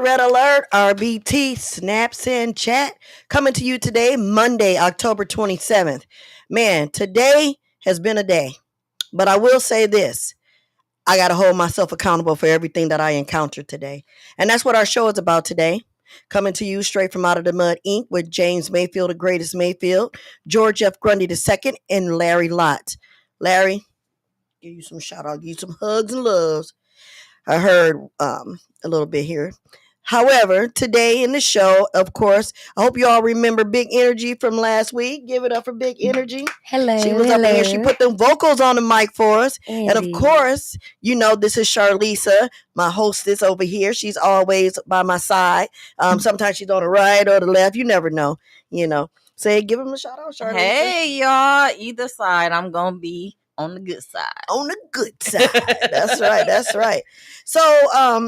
Red Alert RBT Snaps and Chat coming to you today, Monday, October 27th. Man, today has been a day, but I will say this. I got to hold myself accountable for everything that I encountered today. And that's what our show is about today. Coming to you straight from Out of the Mud Inc. with James Mayfield, the greatest Mayfield, George F. Grundy II, and Larry Lott. Larry, give you some shout out, give you some hugs and loves. I heard a little bit here. However, today in the show, of course, I hope you all remember Big Energy from last week. Give it up for Big Energy. Hello. She was up in here. She put them vocals on the mic for us. Andy. And of course, you know, this is Charlisa, my hostess over here. She's always by my side. Sometimes she's on the right or the left. You never know, you know. Say, give him a shout out, Charlisa. Hey, y'all. Either side, I'm going to be on the good side. On the good side. That's right. That's right. So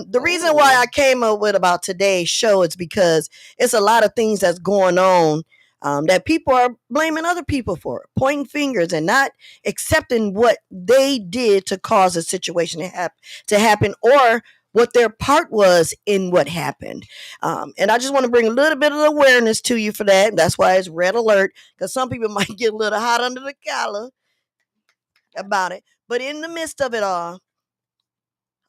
the reason why I came up with about today's show is because it's a lot of things that's going on that people are blaming other people for, pointing fingers and not accepting what they did to cause a situation to happen or what their part was in what happened. And I just want to bring a little bit of awareness to you for that. That's why it's Red Alert, because some people might get a little hot under the collar about it. But in the midst of it all,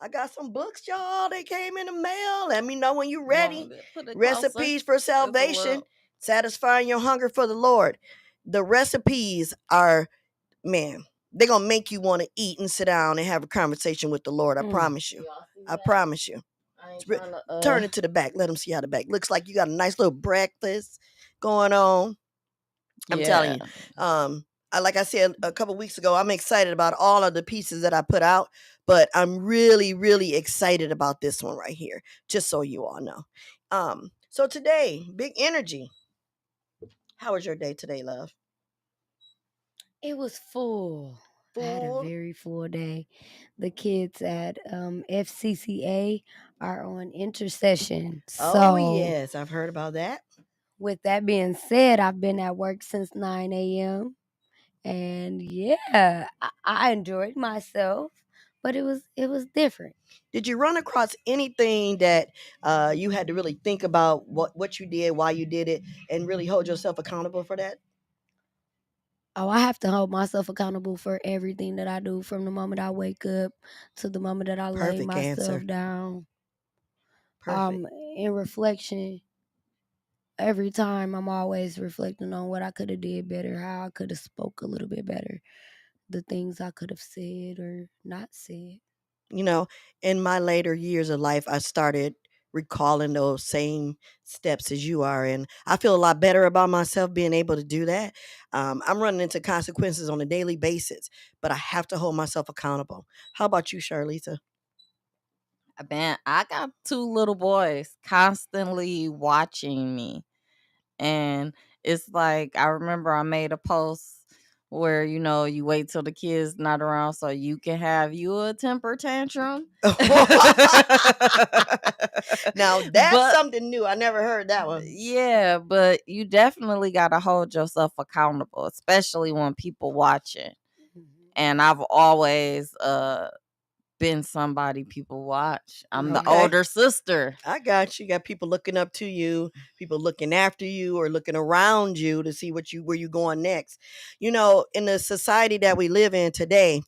I got some books, y'all. They came in the mail. Let me know when you're ready. Recipes for Salvation, Satisfying Your Hunger for the Lord. The recipes are, man, they're going to make you want to eat and sit down and have a conversation with the Lord. I promise you. I promise you. Turn it to the back. Let them see how the back looks like. You got a nice little breakfast going on. I'm telling you. Like I said a couple weeks ago, I'm excited about all of the pieces that I put out, but I'm really, really excited about this one right here, just so you all know. So today, Big Energy. How was your day today, love? It was full. I had a very full day. The kids at FCCA are on intercession. Oh, yes. I've heard about that. With that being said, I've been at work since 9 a.m. And yeah, I enjoyed myself, but it was different. Did you run across anything that you had to really think about what you did, why you did it, and really hold yourself accountable for that? Oh, I have to hold myself accountable for everything that I do, from the moment I wake up to the moment that I lay myself down. Perfect. In reflection, every time I'm always reflecting on what I could have did better, how I could have spoke a little bit better, the things I could have said or not said. You know, in my later years of life, I started recalling those same steps as you are, and I feel a lot better about myself being able to do that. I'm running into consequences on a daily basis, but I have to hold myself accountable. How about you, Charlisa? Man, I got 2 little boys constantly watching me. And it's like, I remember I made a post where, you know, you wait till the kid's not around so you can have you a temper tantrum. Now, that's something new. I never heard that one. Yeah, but you definitely got to hold yourself accountable, especially when people watching. And I've always been somebody people watch. I'm the older sister. I got you. Got people looking up to you, people looking after you or looking around you to see where you going next. You know, in the society that we live in today,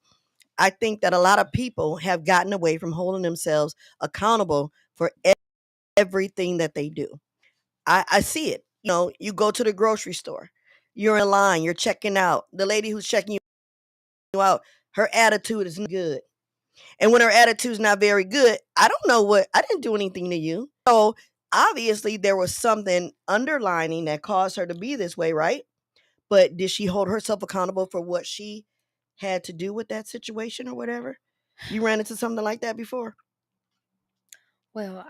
I think that a lot of people have gotten away from holding themselves accountable for everything that they do. I see it. You know, you go to the grocery store, you're in line, you're checking out. The lady who's checking you out, her attitude is not good. And when her attitude's not very good, I don't know I didn't do anything to you. So obviously there was something underlining that caused her to be this way, right? But did she hold herself accountable for what she had to do with that situation or whatever? You ran into something like that before? Well,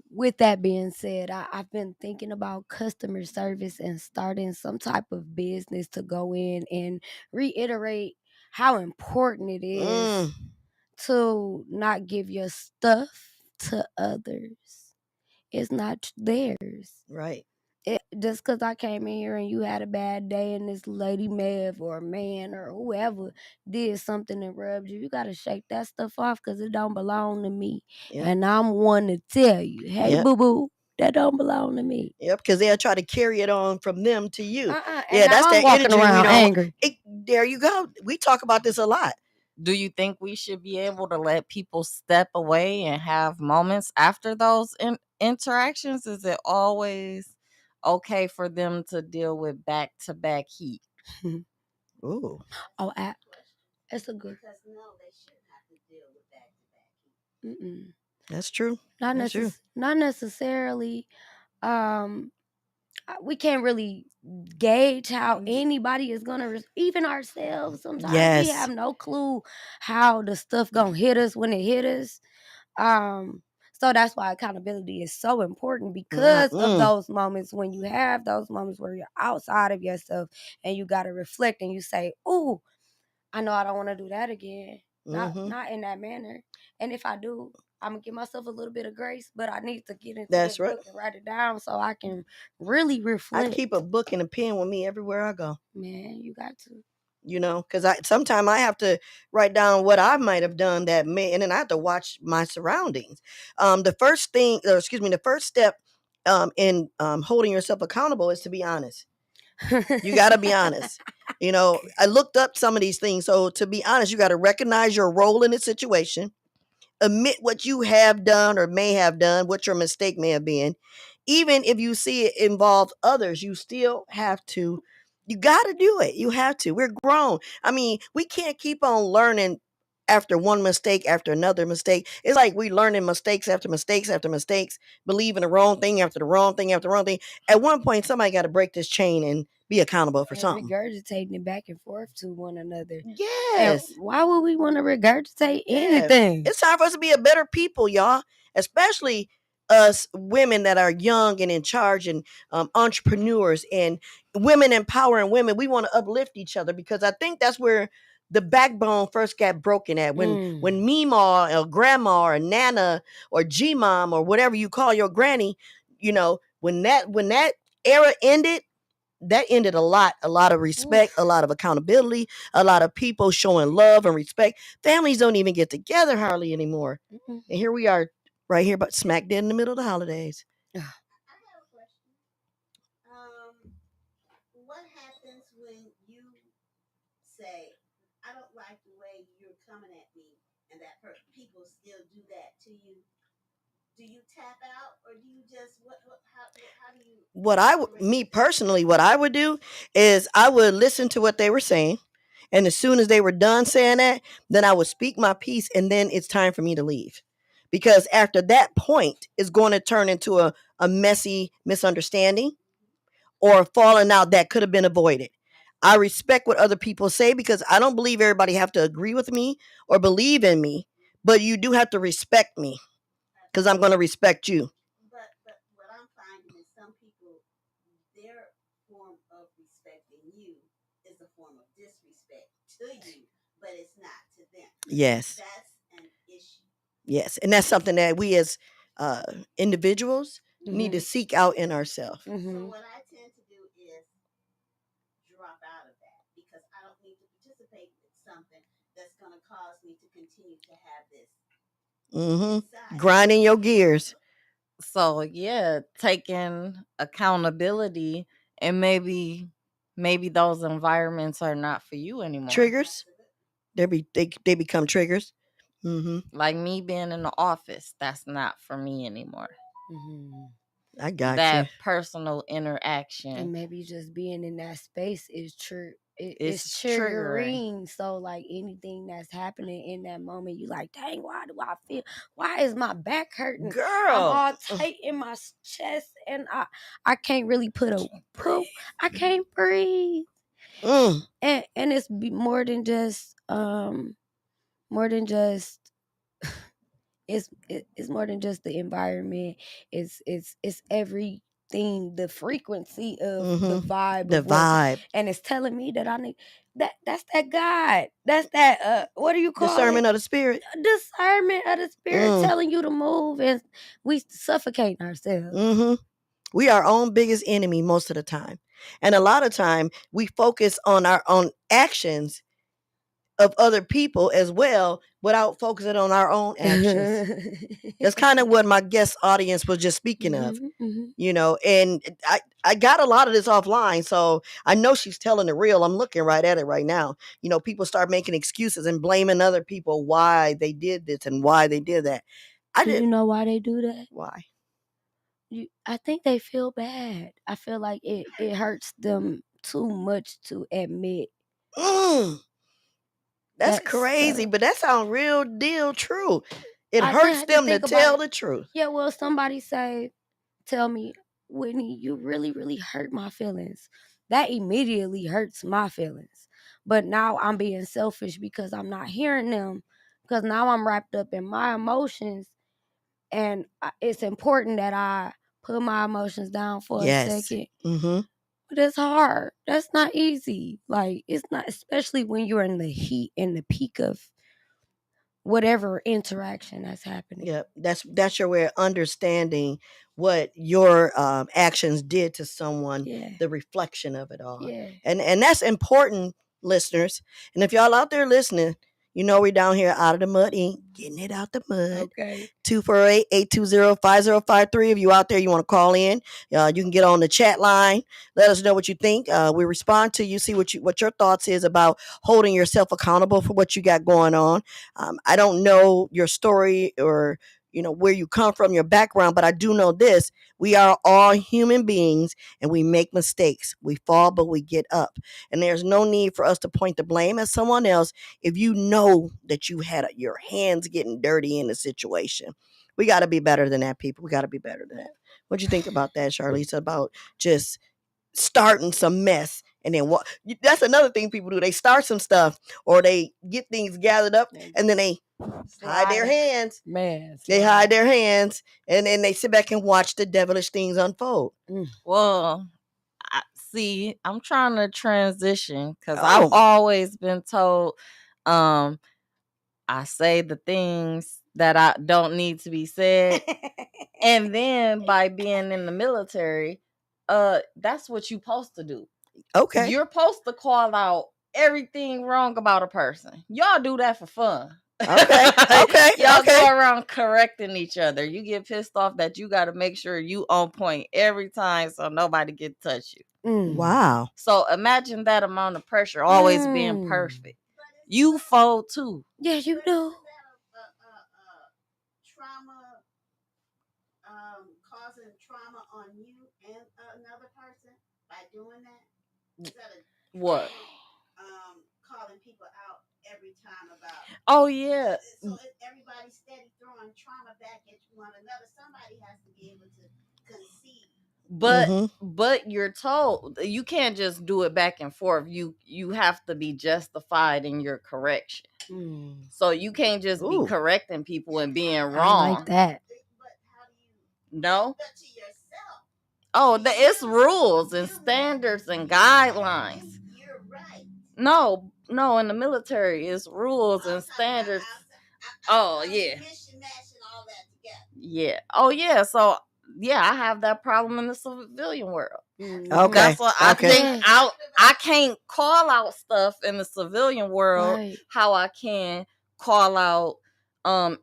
with that being said, I've been thinking about customer service and starting some type of business to go in and reiterate how important it is to not give your stuff to others. It's not theirs. Right. just because I came in here and you had a bad day and this lady Mev or a man or whoever did something and rubbed you, you got to shake that stuff off because it don't belong to me. Yep. And I'm one to tell you, hey, Yep. boo-boo, that don't belong to me. Yep, because they'll try to carry it on from them to you. And Yeah, that's now that I'm walking energy we around don't. angry. There you go. We talk about this a lot. Do you think we should be able to let people step away and have moments after those interactions? Is it always okay for them to deal with back-to-back heat? Ooh. Oh, it's a good. Because no, they shouldn't have to deal with back-to-back heat. That's true. Not necessarily. We can't really gauge how anybody is gonna even ourselves. Sometimes we have no clue how the stuff gonna hit us when it hit us. So that's why accountability is so important, because of those moments when you have those moments where you're outside of yourself and you gotta reflect and you say, "Ooh, I know I don't want to do that again." Not in that manner. And if I do, I'm gonna give myself a little bit of grace, but I need to get into this book and write it down so I can really reflect. I keep a book and a pen with me everywhere I go. Man, you got to. You know, because sometimes I have to write down what I might have done that may, and then I have to watch my surroundings. The first step in holding yourself accountable is to be honest. You got to be honest. You know, I looked up some of these things. So to be honest, you got to recognize your role in the situation, admit what you have done or may have done, what your mistake may have been. Even if you see it involves others, you still have to, you got to do it. You have to. We're grown. I mean, we can't keep on learning after one mistake after another mistake. It's like we learning mistakes after mistakes after mistakes, believing the wrong thing after the wrong thing after the wrong thing. At one point, somebody got to break this chain and be accountable for something. Regurgitating it back and forth to one another. Yes. And why would we want to regurgitate anything? It's time for us to be a better people, y'all. Especially us women that are young and in charge and entrepreneurs and women empowering women. We want to uplift each other, because I think that's where the backbone first got broken at. When Meemaw or Grandma or Nana or G-Mom or whatever you call your granny, you know, when that era ended, that ended a lot of respect, a lot of accountability, a lot of people showing love and respect. Families don't even get together hardly anymore. And here we are right here, but smack dead in the middle of the holidays. I have a question. What happens when you say, I don't like the way you're coming at me, and that people still do that to you? Do you tap out, or do you just how do you? Me personally, what I would do is I would listen to what they were saying, and as soon as they were done saying that, then I would speak my piece, and then it's time for me to leave, because after that point, it's going to turn into a messy misunderstanding or falling out that could have been avoided. I respect what other people say, because I don't believe everybody have to agree with me or believe in me, but you do have to respect me, because I'm going to respect you. But what I'm finding is some people, their form of respecting you is a form of disrespect to you, but it's not to them. Yes. That's an issue. Yes, and that's something that we as individuals need to seek out in ourselves. So what I tend to do is drop out of that, because I don't need to participate in something that's going to cause me to continue to have this. Grinding your gears. So yeah, taking accountability, and maybe those environments are not for you anymore. Triggers. They become triggers. Like me being in the office, that's not for me anymore. I got that you. personal interaction. And maybe just being in that space is it's triggering. So like anything that's happening in that moment, you like, dang, why do I feel? Why is my back hurting? Girl, I'm all tight in my chest, and I can't really put a poop. I can't breathe. And it's more than just it's more than just the environment. It's everything, the frequency of the vibe. And it's telling me that I need that's that God. That's that what do you call discernment of the spirit? Discernment of the spirit telling you to move, and we suffocate ourselves. We are our own biggest enemy most of the time. And a lot of time we focus on our own actions of other people as well without focusing on our own actions. That's kind of what my guest audience was just speaking of, and I got a lot of this offline, so I know she's telling the real. I'm looking right at it right now. People start making excuses and blaming other people why they did this and why they did that. You know why they do that? Why? I think they feel bad. I feel like it hurts them too much to admit. That's crazy, but that sounds real deal true. It hurts them to tell the truth. Yeah, well, somebody tell me, Whitney, you really, really hurt my feelings. That immediately hurts my feelings. But now I'm being selfish because I'm not hearing them, because now I'm wrapped up in my emotions, and it's important that I put my emotions down for a second. But it's hard. That's not easy. Like, it's not, especially when you're in the heat and the peak of whatever interaction that's happening. Yeah, that's your way of understanding what your actions did to someone, the reflection of it all. And that's important, listeners. And if y'all out there listening, we're down here out of the mud, getting it out the mud. Okay. 248-820-5053. If you out there, you want to call in, you can get on the chat line. Let us know what you think. We respond to you, see what your thoughts is about holding yourself accountable for what you got going on. I don't know your story or where you come from, your background, but I do know this: we are all human beings and we make mistakes. We fall, but we get up. And there's no need for us to point the blame at someone else if you know that you had your hands getting dirty in the situation. We got to be better than that, people. We got to be better than that. What do you think about that, Charlisa, about just starting some mess? And then that's another thing people do. They start some stuff or they get things gathered up and then they hide their hands. They hide their hands and then they sit back and watch the devilish things unfold. Well, see, I'm trying to transition because I've always been told I say the things that I don't need to be said. And then by being in the military, that's what you're supposed to do. Okay. You're supposed to call out everything wrong about a person. Y'all do that for fun. Okay. Okay. Y'all go around correcting each other. You get pissed off that you got to make sure you on point every time so nobody get touch you. Wow. So imagine that amount of pressure always being perfect. You fold too. Yeah, you do. Trauma, causing trauma on you and another person by doing that. What? Calling people out every time about. Oh yeah. So if everybody's steady throwing trauma back at one another, somebody has to be able to concede. But you're told you can't just do it back and forth. You have to be justified in your correction. So you can't just be correcting people and being wrong. I like that. But how do you no do that to yourself? Oh, it's rules and standards and guidelines. You're right. No, in the military it's rules and standards. Oh yeah. Yeah. Oh yeah. So yeah, I have that problem in the civilian world. Okay. That's what I think. I can't call out stuff in the civilian world how I can call out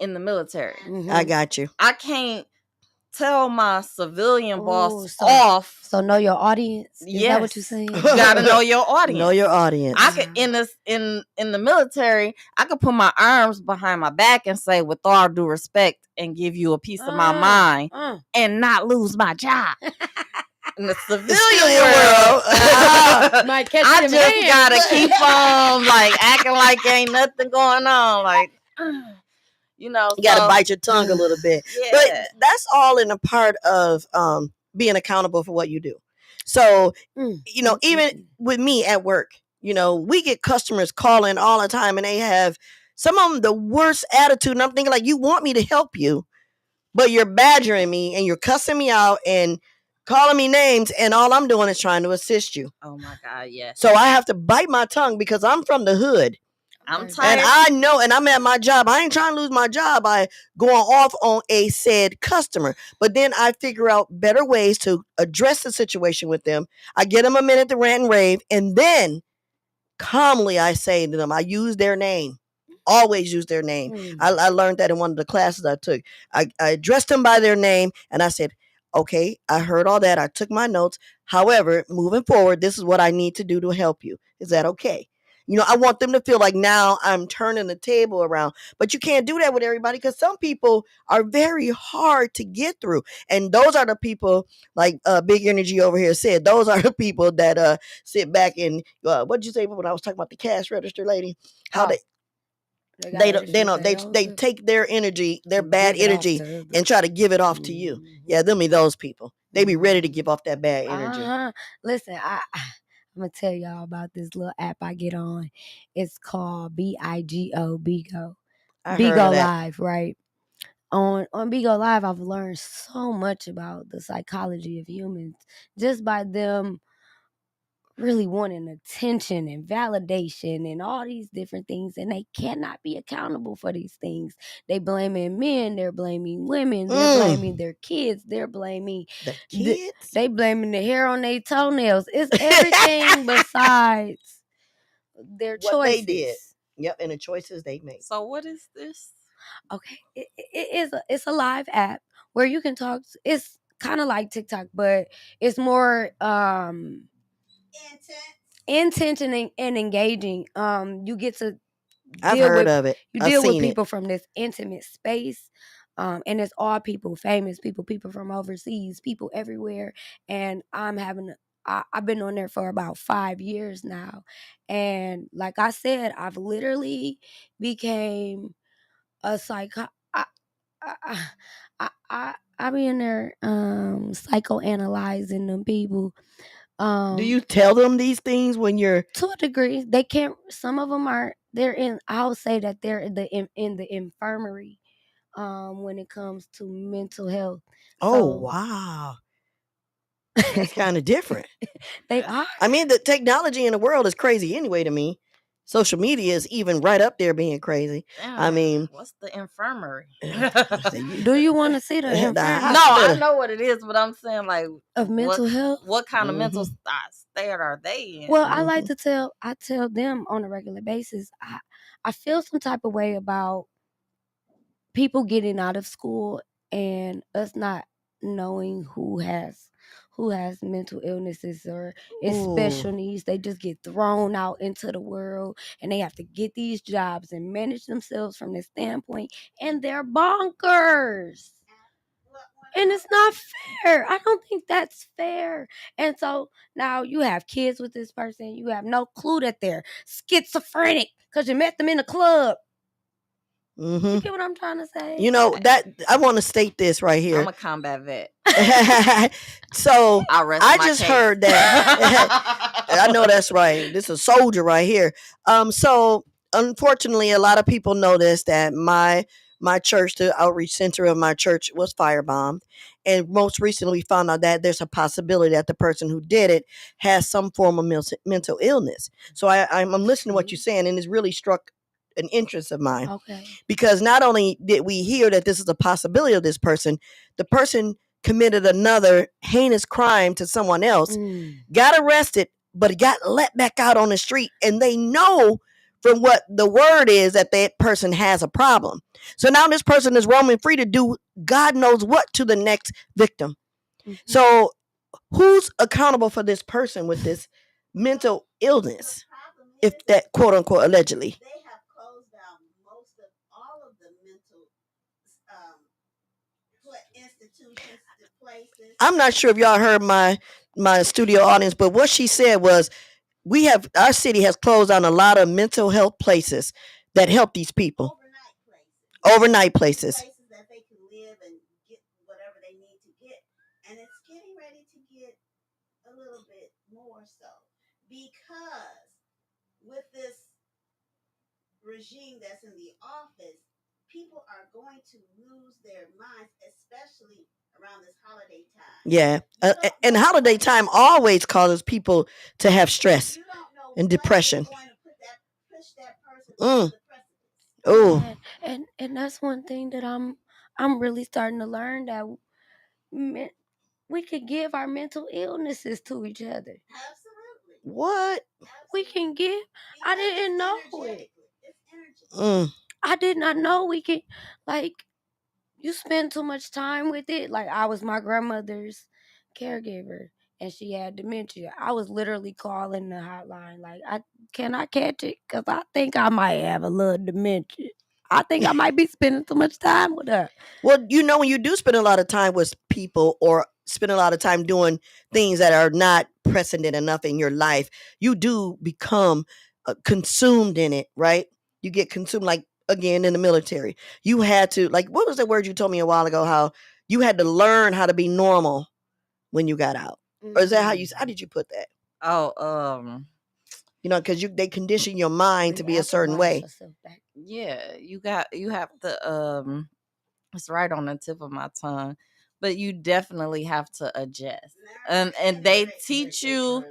in the military. I got you. I can't tell my civilian boss off. So know your audience. Is that what you're saying? You gotta know your audience. Know your audience. I could in the military, I could put my arms behind my back and say, with all due respect, and give you a piece of my mind and not lose my job. In the civilian world, I just gotta keep on acting like ain't nothing going on. Like you gotta bite your tongue a little bit. Yeah. But that's all in a part of being accountable for what you do. So even with me at work, we get customers calling all the time and they have some of them the worst attitude, and I'm thinking like, you want me to help you, but you're badgering me and you're cussing me out and calling me names, and all I'm doing is trying to assist you. Oh my God, yes. So I have to bite my tongue because I'm from the hood. I'm And tired. I know, and I'm at my job. I ain't trying to lose my job by going off on a said customer. But then I figure out better ways to address the situation with them. I get them a minute to rant and rave, and then calmly I say to them, I use their name. Always use their name. I learned that in one of the classes I took. I addressed them by their name, and I said, okay, I heard all that. I took my notes. However, moving forward, this is what I need to do to help you. Is that okay? I want them to feel like now I'm turning the table around. But you can't do that with everybody because some people are very hard to get through. And those are the people, like BigINNERG over here said, those are the people that sit back and, what did you say when I was talking about the cash register lady? How they take their energy, their bad energy, and try to give it off to you. Yeah, them be those people. They be ready to give off that bad energy. Listen, I'm gonna tell y'all about this little app I get on. It's called BIGO, Bigo. Bigo Live, right? On Bigo Live, I've learned so much about the psychology of humans just by them really wanting attention and validation and all these different things, and they cannot be accountable for these things. They blaming men, they're blaming women, they're blaming their kids, they're blaming the kids. They blaming the hair on their toenails. It's everything besides their choices. What they did. Yep, and the choices they made. So what is this? Okay, it's a live app where you can talk. It's kind of like TikTok, but it's more intention and engaging. You get to I've heard of it. You deal with people from this intimate space. And it's all people, famous people from overseas, people everywhere. And I've been on there for about 5 years now. And like I said, I've literally became a I be in there psychoanalyzing them people. Do you tell them these things when you're to a degree? They can't. Some of them are. They're in. I'll say that they're in the infirmary. When it comes to mental health. Oh wow, that's kind of different. They are. I mean, the technology in the world is crazy anyway to me. Social media is even right up there being crazy. Damn, I mean, what's the infirmary? Do you want to see the infirmary? No, I know what it is, but I'm saying like of mental health. What kind of mental state are they in? Well, I tell them on a regular basis. I feel some type of way about people getting out of school and us not knowing who has mental illnesses or is special needs. They just get thrown out into the world and they have to get these jobs and manage themselves from this standpoint, and they're bonkers. And it's not fair. I don't think that's fair. And so now you have kids with this person. You have no clue that they're schizophrenic because you met them in a club. You get what I'm trying to say? That I want to state this right here. I'm a combat vet. So I just heard that. I know that's right. This is a soldier right here. So unfortunately, a lot of people noticed that my church, the outreach center of my church, was firebombed. And most recently, we found out that there's a possibility that the person who did it has some form of mental illness. So I'm listening to what you're saying, and it's really struck an interest of mine. Okay. Because not only did we hear that this is a possibility of this person, the person committed another heinous crime to someone else, got arrested, but got let back out on the street. And they know from what the word is that person has a problem. So now this person is roaming free to do God knows what to the next victim. So who's accountable for this person with this mental illness? If that quote unquote allegedly. They have closed down all of the mental institutions, places. I'm not sure if y'all heard my studio audience, but what she said was our city has closed down a lot of mental health places that help these people. Overnight places. Places that they can live and get whatever they need to get. And it's getting ready to get a little bit more so. Because with this regime that's in the office, people are going to lose their minds, especially around this holiday time. Yeah. And holiday time always causes people to have stress and depression. Going to push that person Mm. Oh, Oh, and that's one thing that I'm really starting to learn, that we could give our mental illnesses to each other. Absolutely. what? We can give. I didn't know it. It's energy. I did not know we can, like, you spend too much time with it. Like, I was my grandmother's caregiver and she had dementia. I was literally calling the hotline like, can I catch it? Because I think I might have a little dementia. I think I might be spending too much time with her. Well, when you do spend a lot of time with people or spend a lot of time doing things that are not precedent enough in your life, you do become consumed in it, right? You get consumed, like, again, in the military. You had to, like, what was the word you told me a while ago? How you had to learn how to be normal when you got out. Or is that how did you put that? Oh, Because they condition your mind to be a certain way. yeah, you have to it's right on the tip of my tongue, but you definitely have to adjust. And they teach you,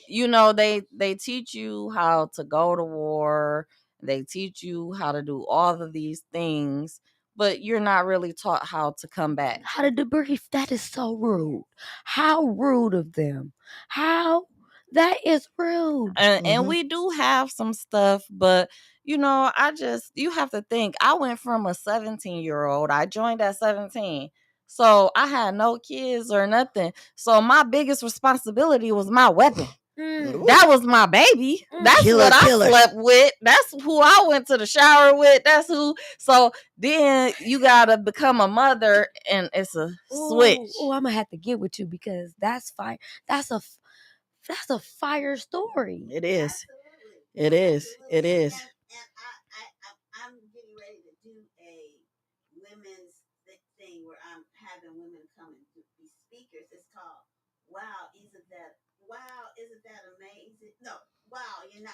they teach you how to go to war. They teach you how to do all of these things, but you're not really taught how to come back. How to debrief. That is so rude. How rude of them. How that is rude. And we do have some stuff, but you have to think. I went from a 17-year-old. I joined at 17. So I had no kids or nothing. So my biggest responsibility was my weapon. That was my baby. That's Killer. I slept with. That's who I went to the shower with. That's who. So then you gotta become a mother, and it's a switch. Oh, I'm gonna have to get with you because that's fire. That's a fire story. It is. It is. It is. And I'm getting ready to do a women's thing where I'm having women come and be speakers. It's called Wow, isn't that amazing? No, wow, you're not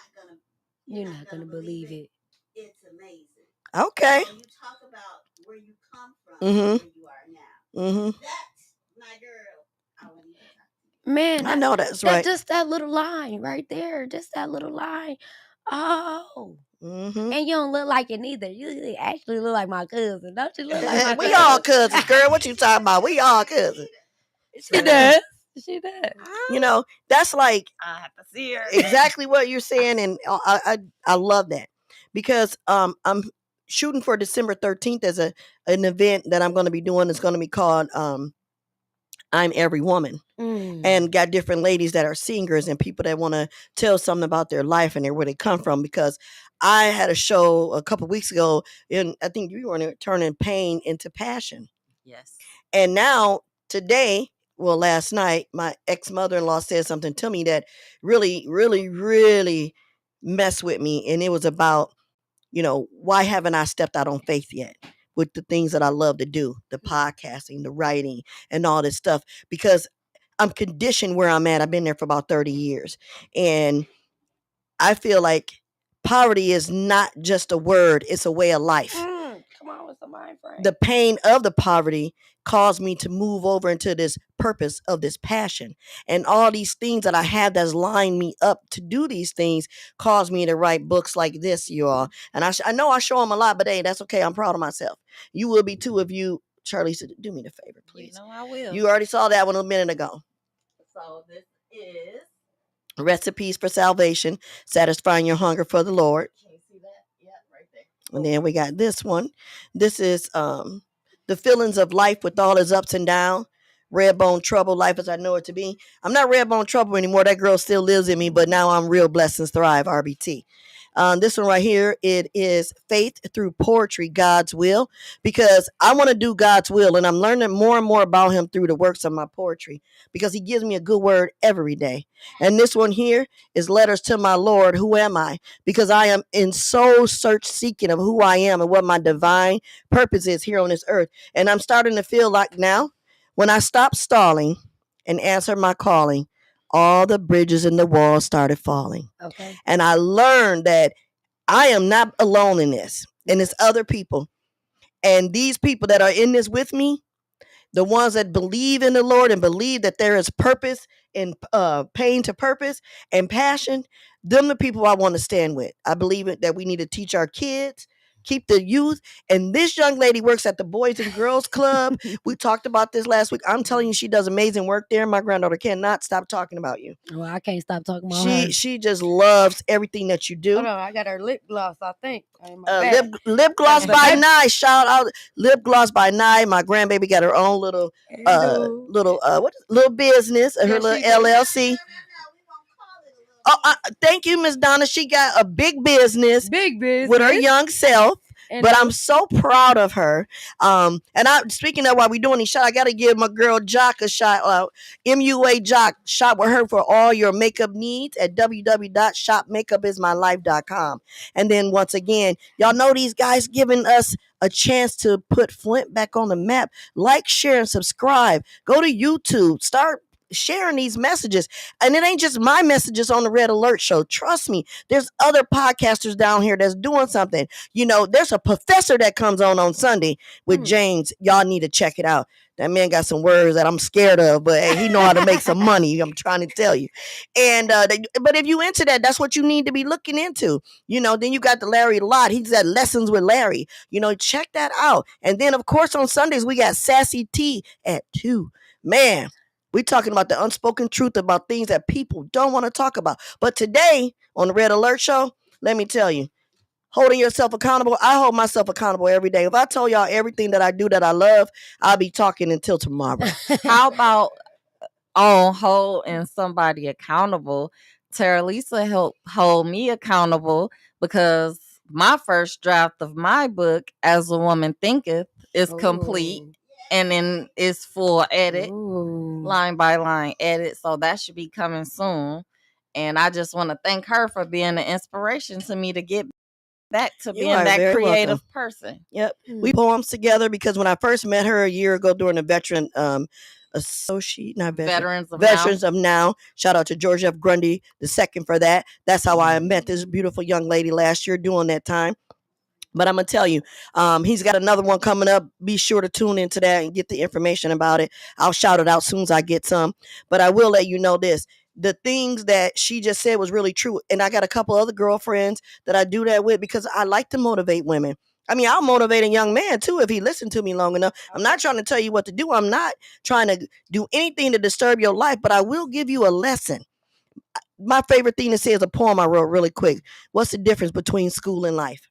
gonna believe it. It's amazing. Okay. So you talk about where you come from, Mm-hmm. where you are now. Mm-hmm. That's my girl. I want to talk to you. Man, I know that's right. Just that little line right there. Just that little line. Oh. Mm-hmm. And you don't look like it neither. You actually look like my cousin. Don't you look like my We all cousins, girl. What you talking about? We all cousins. She does. She does. That's like I have to see her. Exactly what you're saying, and I love that because I'm shooting for December 13th as an event that I'm going to be doing. It's going to be called I'm Every Woman. And got different ladies that are singers and people that want to tell something about their life and where they come from. Because I had a show a couple weeks ago, and I think you were turning pain into passion. Yes. And now today, well, last night, my ex-mother-in-law said something to me that really, really, really messed with me. And it was about, why haven't I stepped out on faith yet with the things that I love to do, the podcasting, the writing, and all this stuff? Because I'm conditioned where I'm at. I've been there for about 30 years. And I feel like poverty is not just a word, it's a way of life. Come on with the mind frame. The pain of the poverty caused me to move over into this purpose of this passion. And all these things that I have that's lined me up to do these things caused me to write books like this, you all. And I know I show them a lot, but hey, that's okay. I'm proud of myself. You will be too if you, Charlisa, do me the favor, please. I will. You already saw that one a minute ago. So this is Recipes for Salvation, Satisfying Your Hunger for the Lord. Can you see that? Yeah, right there. And then we got this one. This is The Feelings of Life with All Its Ups and Downs. Redbone Trouble, Life as I Know It to Be. I'm not Redbone Trouble anymore. That girl still lives in me, but now I'm Real Blessings Thrive, RBT. This one right here, it is Faith Through Poetry, God's Will, because I want to do God's will, and I'm learning more and more about him through the works of my poetry, because he gives me a good word every day. And this one here is Letters to My Lord, Who Am I? Because I am in soul search seeking of who I am and what my divine purpose is here on this earth. And I'm starting to feel like now, when I stopped stalling and answered my calling, all the bridges and the walls started falling. Okay. And I learned that I am not alone in this. And it's other people. And these people that are in this with me, the ones that believe in the Lord and believe that there is purpose and pain to purpose and passion, Them the people I want to stand with. I believe that we need to teach our kids, keep the youth. And this young lady works at the Boys and Girls Club. We talked about this last week. I'm telling you, she does amazing work there. My granddaughter cannot stop talking about you. Well, I can't stop talking about her. She just loves everything that you do. Hold on, I got her lip gloss, I think. In my bag. Lip gloss by Nye. Shout out lip gloss by Nye. My grandbaby got her own little little business, her little LLC. Oh, thank you, Miss Donna. She got a big business with her young self. But I'm so proud of her. And I speaking of while we doing these shots, I gotta give my girl Jock a shout. MUA Jock, shop with her for all your makeup needs at www.shopmakeupismylife.com. And then once again, y'all know these guys giving us a chance to put Flint back on the map. Like, share, and subscribe. Go to YouTube. Start sharing these messages. And it ain't just my messages on the Red Alert Show. Trust me, there's other podcasters down here that's doing something. You know, there's a professor that comes on Sunday with James. Y'all need to check it out. That man got some words that I'm scared of, but hey, he know how to make some money. I'm trying to tell you. And but if you into that, that's what you need to be looking into. You know, then you got the Larry Lott. He's at Lessons with Larry. You know, check that out. And then of course on Sundays we got Sassy T at 2. Man, we talking about the unspoken truth about things that people don't want to talk about. But today on the Red Alert Show, let me tell you, holding yourself accountable. I hold myself accountable every day. If I told y'all everything that I do that I love, I'll be talking until tomorrow. How about on holding somebody accountable? Terralisa helped hold me accountable because my first draft of my book, As a Woman Thinketh, is complete. And then it's full edit, line by line edit. So that should be coming soon. And I just want to thank her for being the inspiration to me to get back to being that creative person. Yep. We poems together because when I first met her a year ago during the Veterans of Now. Shout out to George F. Grundy the second for that. That's how I met this beautiful young lady last year during that time. But I'm going to tell you, he's got another one coming up. Be sure to tune into that and get the information about it. I'll shout it out as soon as I get some. But I will let you know this. The things that she just said was really true. And I got a couple other girlfriends that I do that with because I like to motivate women. I mean, I'll motivate a young man too if he listened to me long enough. I'm not trying to tell you what to do. I'm not trying to do anything to disturb your life, but I will give you a lesson. My favorite thing to say is a poem I wrote really quick. What's the difference between school and life?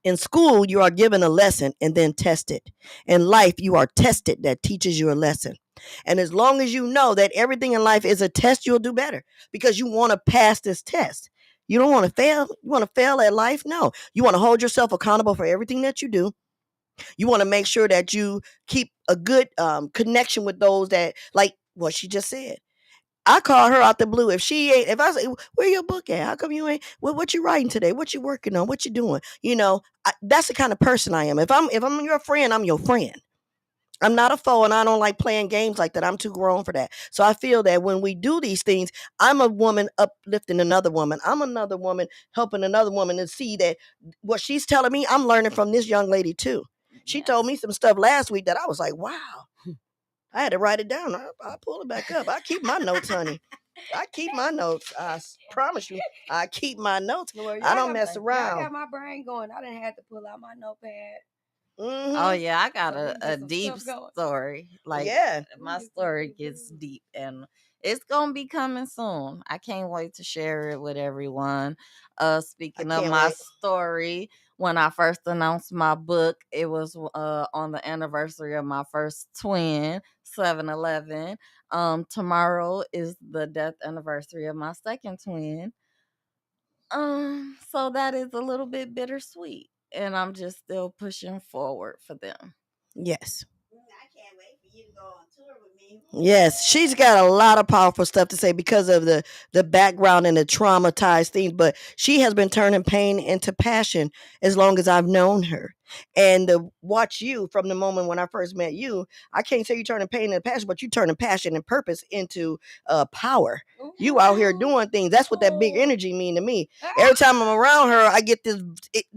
In school, you are given a lesson and then tested. In life, you are tested that teaches you a lesson. And as long as you know that everything in life is a test, you'll do better because you want to pass this test. You don't want to fail. You want to fail at life? No. You want to hold yourself accountable for everything that you do. You want to make sure that you keep a good connection with those that, like what she just said. I call her out the blue. If I say, where your book at? How come you ain't, what you writing today? What you working on? What you doing? You know, that's the kind of person I am. If I'm your friend, I'm your friend. I'm not a foe and I don't like playing games like that. I'm too grown for that. So I feel that when we do these things, I'm a woman uplifting another woman. I'm another woman helping another woman to see that what she's telling me, I'm learning from this young lady too. She told me some stuff last week that I was like, wow. I had to write it down. I'll pull it back up. I keep my notes, honey. I keep my notes. I promise you, I keep my notes. I don't mess around. I got my brain going. I didn't have to pull out my notepad. Mm-hmm. Oh yeah, I got a deep story. Like my story gets deep and it's gonna be coming soon. I can't wait to share it with everyone. Speaking of my story, when I first announced my book, it was on the anniversary of my first twin, 7/11. Tomorrow is the death anniversary of my second twin. So that is a little bit bittersweet. And I'm just still pushing forward for them. Yes. I can't wait for you to go on tour with me. Yes, she's got a lot of powerful stuff to say because of the background and the traumatized things. But she has been turning pain into passion as long as I've known her. And to watch you from the moment when I first met you, I can't say you turning pain into passion, but you turning passion and purpose into power. You out here doing things. That's what that big energy mean to me. Every time I'm around her, I get this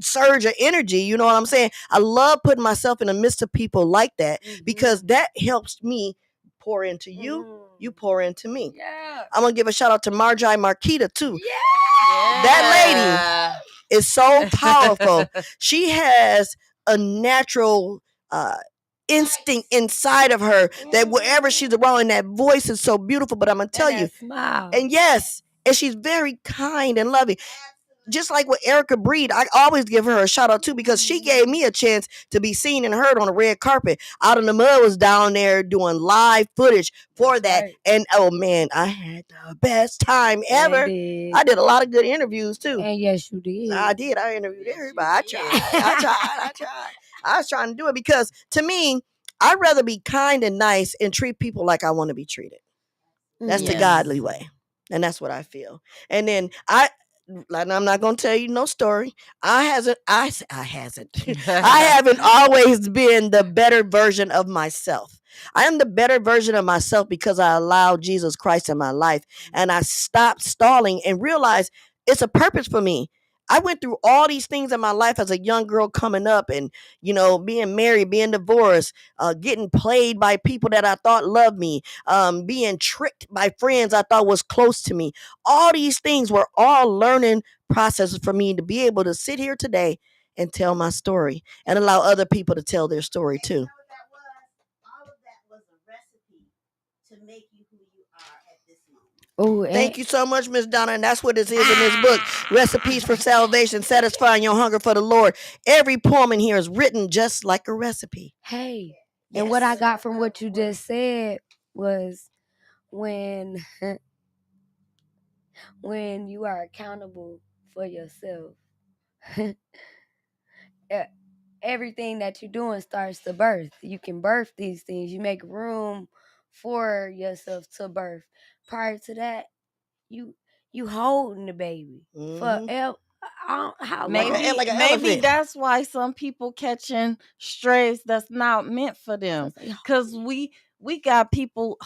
surge of energy. You know what I'm saying? I love putting myself in the midst of people like that because that helps me pour into you. you pour into me. Yeah. I'm gonna give a shout out to Margie Marquita too. Yeah. That lady is so powerful. She has a natural instinct inside of her that wherever she's around, and that voice is so beautiful. But I'm gonna tell you, smile. and yes, and she's very kind and loving. Just like with Erica Breed, I always give her a shout out too, because she gave me a chance to be seen and heard on the red carpet. Out in the Mud was down there doing live footage for that. Right. And oh man, I had the best time ever. I did a lot of good interviews too. And yes, you did. I did. I interviewed everybody. I tried. I was trying to do it because to me, I'd rather be kind and nice and treat people like I want to be treated. That's the godly way. And that's what I feel. And then I'm not gonna tell you no story. I haven't always been the better version of myself. I am the better version of myself because I allowed Jesus Christ in my life, and I stopped stalling and realized it's a purpose for me. I went through all these things in my life as a young girl coming up, and being married, being divorced, getting played by people that I thought loved me, being tricked by friends I thought was close to me. All these things were all learning processes for me to be able to sit here today and tell my story and allow other people to tell their story too. All of that was a recipe to make you who you are at this moment. Oh, Thank you so much, Miss Donna. And that's what it is in this book, Recipes for Salvation, Satisfying Your Hunger for the Lord. Every poem in here is written just like a recipe. Hey, and what I got from what you just said was when you are accountable for yourself, everything that you're doing starts to birth. You can birth these things. You make room for yourself to birth. Prior to that, you holding the baby forever. How maybe like an maybe elephant. that's why some people catching strays that's not meant for them, because we got people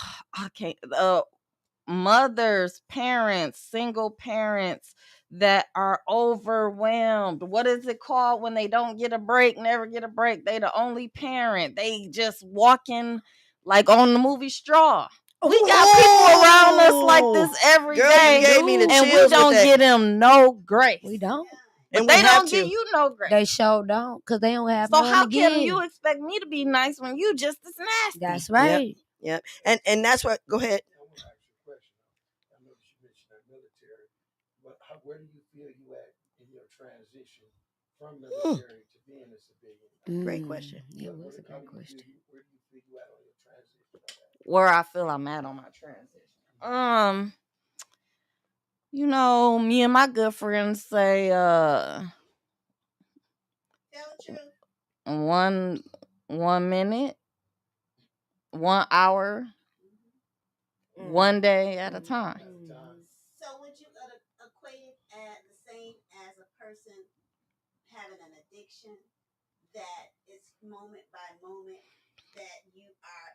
mothers, parents, single parents that are overwhelmed. What is it called when they don't get a break, never get a break? They the only parent. They just walking like on the movie Straw. We got people around us like this every day, you gave me the and we chills don't with that. give them no grace. We don't. But And they we have don't give to. you no grace. They sure don't, because they don't have So none how to can give. you expect me to be nice when you just as nasty? That's right. Yep. And that's what. Go ahead. I want to ask you a question. I know you mentioned that military, but where do you feel you at in your transition from military to being a civilian? Great question. It was a great question. Where do you feel you at on your transition? Where I feel I'm at on my transition. Me and my good friends say Tell the truth. 1 minute, 1 hour, 1 day at a time. So would you equate it as the same as a person having an addiction, that it's moment by moment that you are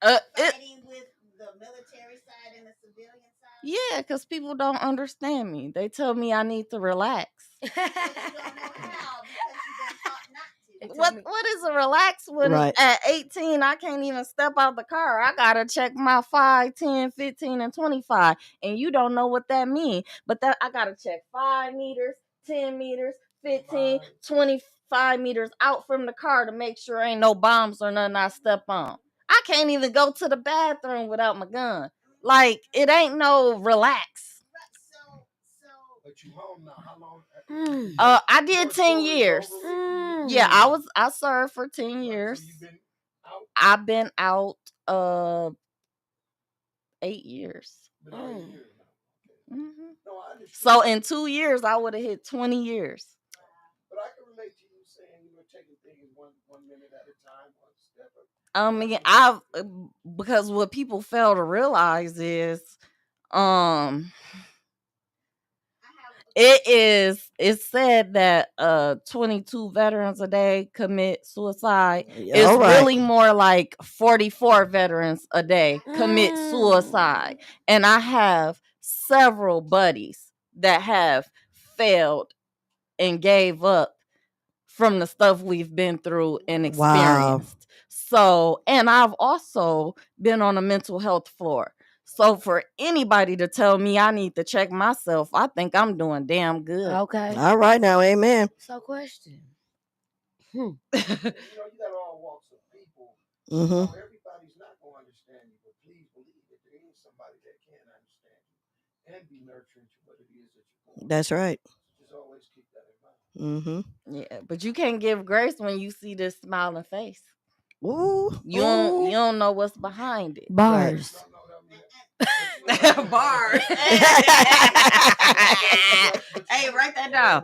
fighting with the military side and the civilian side? Yeah, because people don't understand me. They tell me I need to relax. But you don't know how because you've been taught not to. What is a relax when Right. at 18 I can't even step out the car? I gotta check my 5, 10, 15, and 25. And you don't know what that means. But that I gotta check 5 meters, 10 meters, 15, 25 meters out from the car to make sure ain't no bombs or nothing I step on. I can't even go to the bathroom without my gun. Like, it ain't no relax. But you home now? How long? I did 10 years. Yeah, I served for 10 years. So you've been out? I've been out 8 years. Been out 8 years now. Mm-hmm. No, I understand. So in 2 years, I would have hit 20 years. But I can relate to you saying you were taking things one minute at a time, one step at I mean, because what people fail to realize is, it's said that 22 veterans a day commit suicide. It's really more like 44 veterans a day commit suicide. And I have several buddies that have failed and gave up from the stuff we've been through and experienced. So, and I've also been on a mental health floor. So for anybody to tell me I need to check myself, I think I'm doing damn good. Okay. All right now, amen. So question. You got all walks of people. Mm-hmm. Everybody's not going to understand you, but please believe that there is somebody that can understand you and be nurturing to what it is that you're going. That's right. Just always keep that in mind. Mm-hmm. Yeah, but you can't give grace when you see this smiling face. Ooh. You don't know what's behind it. Bars. Bars. Hey, write that down.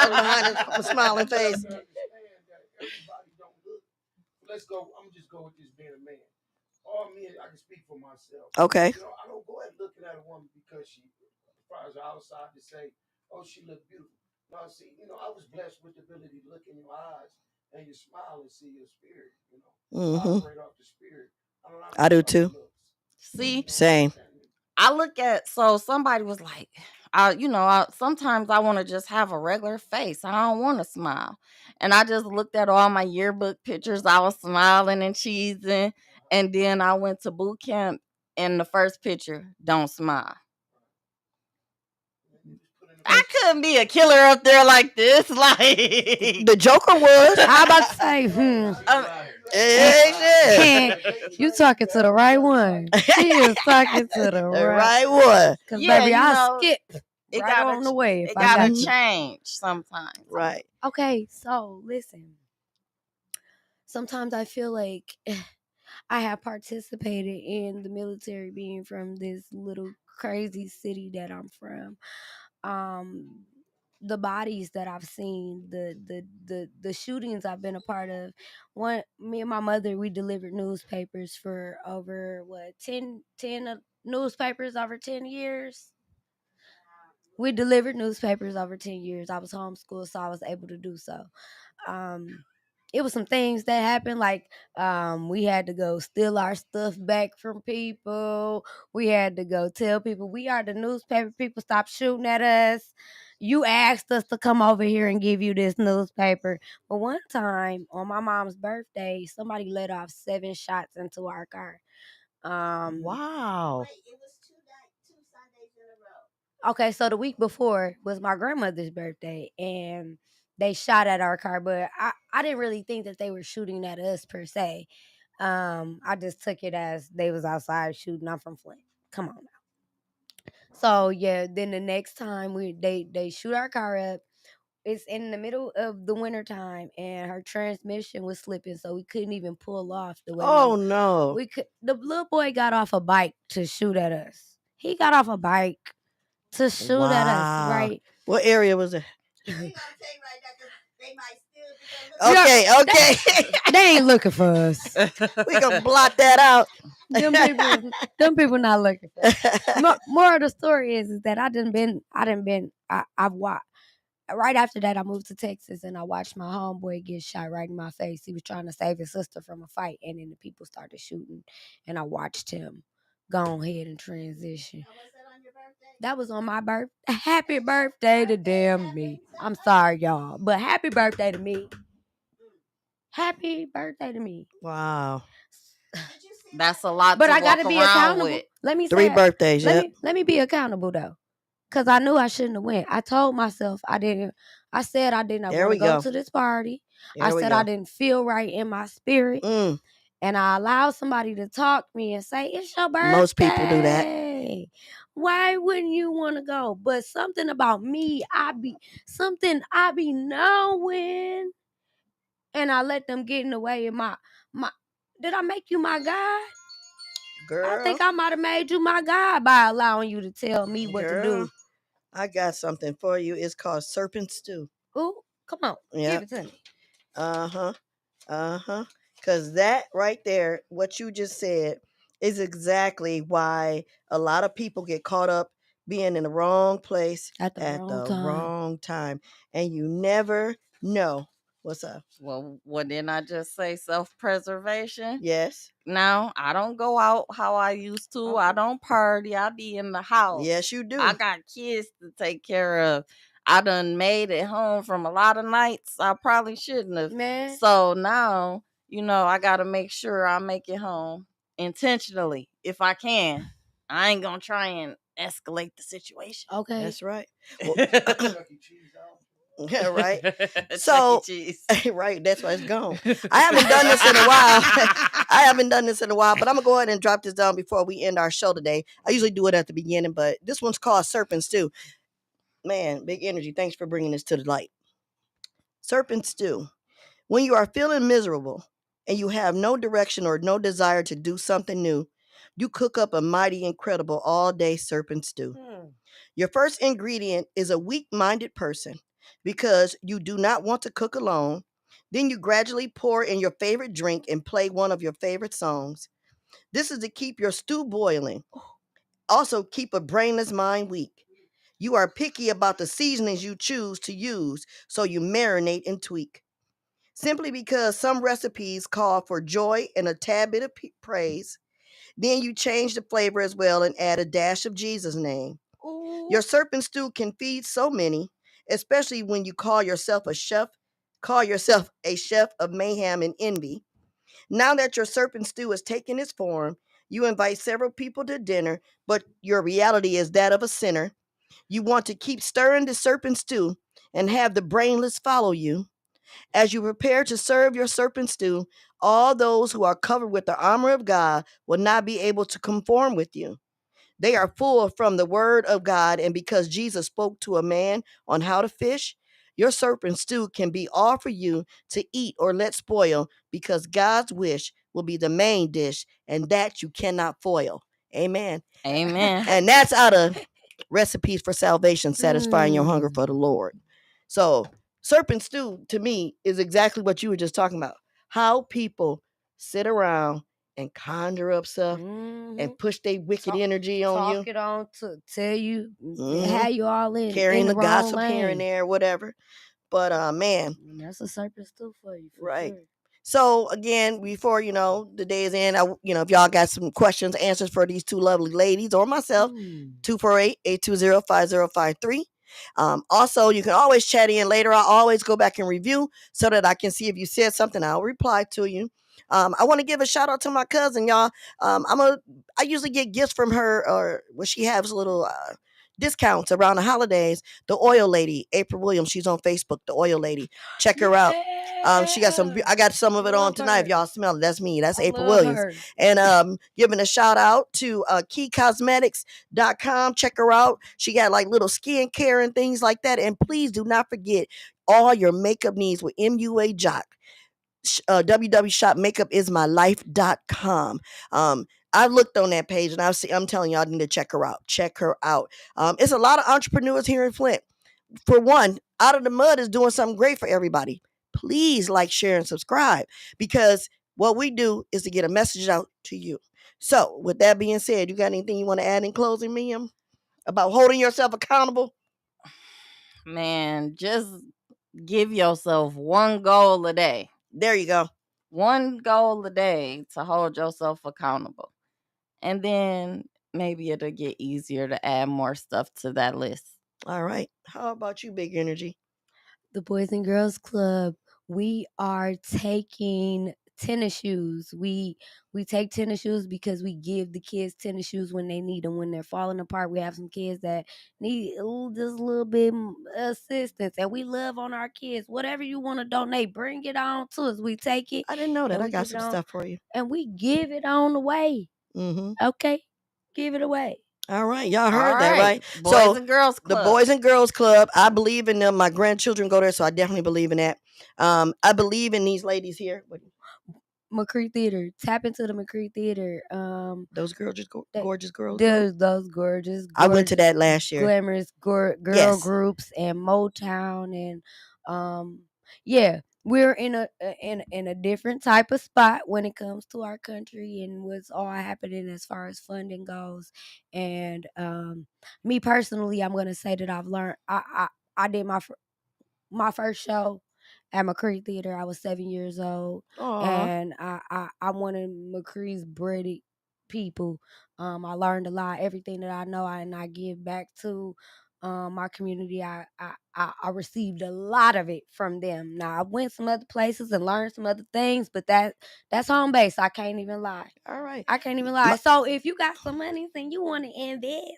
Behind a smiling face. Everybody don't look. Let's go. I'm just go with this being a man. All men, I can speak for myself. Okay. I don't go at looking at a woman because she, as far as the outside, to say, oh, she look beautiful. No, see, I was blessed with the ability to look in your eyes and you smile and see your spirit. Mm-hmm. Operate off the spirit. I do too. See, same. I look at, so somebody was like, sometimes I want to just have a regular face. I don't want to smile. And I just looked at all my yearbook pictures. I was smiling and cheesing. And then I went to boot camp and the first picture, don't smile. I couldn't be a killer up there like this. Like the Joker was. I about to say, you talking to the right one. She is talking to the right one. Because baby, I skip it right on the way. It gotta change sometimes. Right. Okay, so listen. Sometimes I feel like I have participated in the military, being from this little crazy city that I'm from. The bodies that I've seen, the shootings I've been a part of. Me and my mother, we delivered newspapers for over 10 newspapers over 10 years. We delivered newspapers over 10 years. I was homeschooled, so I was able to do so. It was some things that happened, like we had to go steal our stuff back from people. We had to go tell people we are the newspaper. People, stop shooting at us. You asked us to come over here and give you this newspaper. But one time on my mom's birthday, somebody let off 7 shots into our car. Wow. Wait, it was two Sundays in a row. Okay, so the week before was my grandmother's birthday, and they shot at our car, but I didn't really think that they were shooting at us per se. I just took it as they was outside shooting. I'm from Flint. Come on now. So yeah, then the next time they shoot our car up. It's in the middle of the winter time, and her transmission was slipping, so we couldn't even pull off the way. No. The little boy got off a bike to shoot at us. He got off a bike to shoot at us, right? What area was it? We gonna tell you right now, 'cause they might Okay, still okay. They ain't looking for us. We gonna blot that out. Them people not looking for us. More of the story is that I've watched. Right after that, I moved to Texas, and I watched my homeboy get shot right in my face. He was trying to save his sister from a fight, and then the people started shooting, and I watched him go ahead and transition. Was that on your birthday? That was on my birthday. Happy birthday to damn me. I'm sorry, y'all, but happy birthday to me. Happy birthday to me. Wow. That's a lot. But to I gotta walk be around accountable. with. Let me 3 birthdays. Let me be accountable though. Cause I knew I shouldn't have went. I told myself I didn't. I said I did not want to go to this party. I said I didn't feel right in my spirit. And I allowed somebody to talk me and say, it's your birthday. Most people do that. Why wouldn't you want to go? But something about me, I be knowing. And I let them get in the way of my did I make you my God? Girl. I think I might have made you my God by allowing you to tell me what to do. I got something for you. It's called serpent stew. Ooh, come on. Give it to me. Because that right there, what you just said, is exactly why a lot of people get caught up being in the wrong place at the wrong time. And you never know. What's up? Well, didn't I just say self-preservation? Yes. Now, I don't go out how I used to. I don't party. I be in the house. Yes, you do. I got kids to take care of. I done made it home from a lot of nights I probably shouldn't have. Man. So now I gotta make sure I make it home intentionally if I can. I ain't gonna try and escalate the situation. Okay. That's right. Well, Chuck E. Cheese out. yeah, right. Chuck E. So, Cheese. right, that's why it's gone. I haven't done this in a while. I haven't done this in a while, but I'm gonna go ahead and drop this down before we end our show today. I usually do it at the beginning, but this one's called Serpent Stew. Man, big energy. Thanks for bringing this to the light. Serpent Stew. When you are feeling miserable and you have no direction or no desire to do something new, you cook up a mighty incredible all day serpent stew. Your first ingredient is a weak minded person because you do not want to cook alone. Then you gradually pour in your favorite drink and play one of your favorite songs. This is to keep your stew boiling. Also, keep a brainless mind weak. You are picky about the seasonings you choose to use, so you marinate and tweak. Simply because some recipes call for joy and a tad bit of praise, then you change the flavor as well and add a dash of Jesus' name. Your serpent stew can feed so many, especially when you call yourself a chef of mayhem and envy. Now that your serpent stew has taken its form, you invite several people to dinner, but your reality is that of a sinner. You want to keep stirring the serpent stew and have the brainless follow you. As you prepare to serve your serpent stew, all those who are covered with the armor of God will not be able to conform with you. They are full from the word of God, and because Jesus spoke to a man on how to fish, your serpent stew can be all for you to eat or let spoil because God's wish will be the main dish, and that you cannot foil. Amen. Amen. And that's out of Recipes for Salvation, Satisfying Your Hunger for the Lord. So, serpent stew to me is exactly what you were just talking about. How people sit around and conjure up stuff and push their wicked energy on you. Talk it on to tell you, Mhm. have you all in Carrying in the the wrong gossip here and lane. there, whatever. But man, And that's a serpent stew for you, for right. sure. So again, before the day's end, if y'all got some questions, answers for these two lovely ladies or myself, 248-820-5053. Also, you can always chat in later. I'll always go back and review so that I can see if you said something. I'll reply to you. I want to give a shout out to my cousin, y'all. I usually get gifts from her, or when she has little discounts around the holidays. The Oil Lady, April Williams, she's on Facebook. The Oil Lady, check her out. She got some. I got some of it on tonight. If y'all smell it, that's me. That's April Williams. Her. And giving a shout out to keycosmetics.com. Check her out. She got like little skincare and things like that. And please do not forget all your makeup needs with MUA Jock. www.shopmakeupismylife.com. I've looked on that page and I'm telling y'all, I need to check her out. Check her out. It's a lot of entrepreneurs here in Flint. For one, Out of the Mud is doing something great for everybody. Please like, share, and subscribe, because what we do is to get a message out to you. So, with that being said, you got anything you want to add in closing, Miriam, about holding yourself accountable? Man, just give yourself one goal a day. There you go. One goal a day to hold yourself accountable. And then maybe it'll get easier to add more stuff to that list. All right. How about you, Big Energy? The Boys and Girls Club, we are taking tennis shoes. We take tennis shoes because we give the kids tennis shoes when they need them, when they're falling apart. We have some kids that need just a little bit assistance, and we love on our kids. Whatever you want to donate, bring it on to us. We take it. I didn't know that. and I we got give it some on, stuff for you. and we give it on the way. Okay, give it away. All right, y'all heard that, right? Boys and Girls Club. The Boys and Girls Club. I believe in them. My grandchildren go there, so I definitely believe in that. I believe in these ladies here. McCree Theater. Tap into the McCree Theater. Those girls, just gorgeous girls. Those gorgeous. I went to that last year. Glamorous girl groups and Motown and yeah. We're in a different type of spot when it comes to our country and what's all happening as far as funding goes. And me personally, I'm gonna say that I've learned. I did my first show at McCree Theater. I was 7 years old. Aww. And I'm one of McCree's brilliant people. I learned a lot. Everything that I know, and I give back to my community. I received a lot of it from them. Now I went some other places and learned some other things, but that's home base. I can't even lie. All right. I can't even lie. So if you got some money and you want to invest,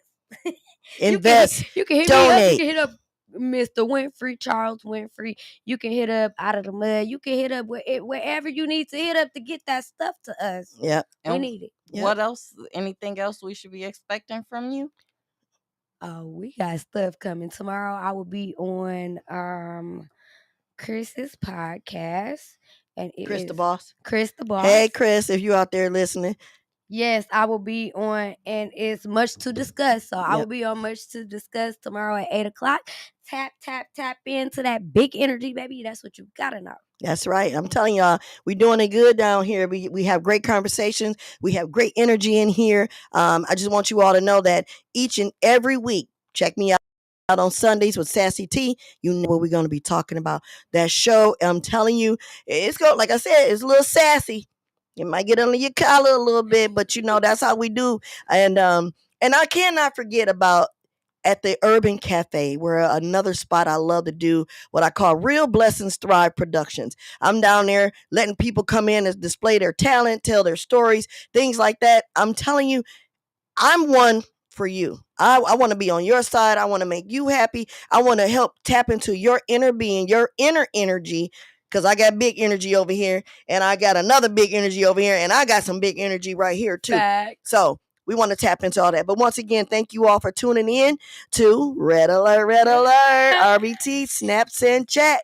invest, you can hit donate. me up. You can hit up Mr. Winfrey, Charles Winfrey. You can hit up Out of the Mud. You can hit up wherever you need to hit up to get that stuff to us. Yeah. We need it. Yep. What else? Anything else we should be expecting from you? Oh, we got stuff coming tomorrow. I will be on Chris's podcast, and Chris the Boss. Chris the Boss. Hey, Chris, if you out there listening. Yes, I will be on, and it's Much to Discuss. So I will be on Much to Discuss tomorrow at 8:00. Tap into that big energy, baby. That's what you gotta know. That's right. I'm telling y'all, we're doing it good down here. We have great conversations. We have great energy in here. I just want you all to know that each and every week, check me out on Sundays with Sassy T. You know what we're going to be talking about. That show, I'm telling you, it's going, like I said, it's a little sassy. It might get under your collar a little bit, but you know, that's how we do. And I cannot forget about at the Urban Cafe, where another spot I love to do what I call Real Blessings Thrive Productions. I'm down there letting people come in and display their talent, tell their stories, things like that. I'm telling you, I'm one for you. I want to be on your side. I want to make you happy. I want to help tap into your inner being, your inner energy, because I got big energy over here, and I got another big energy over here, and I got some big energy right here too. Facts. So we want to tap into all that. But once again, thank you all for tuning in to Red Alert RBT Snaps and Chat.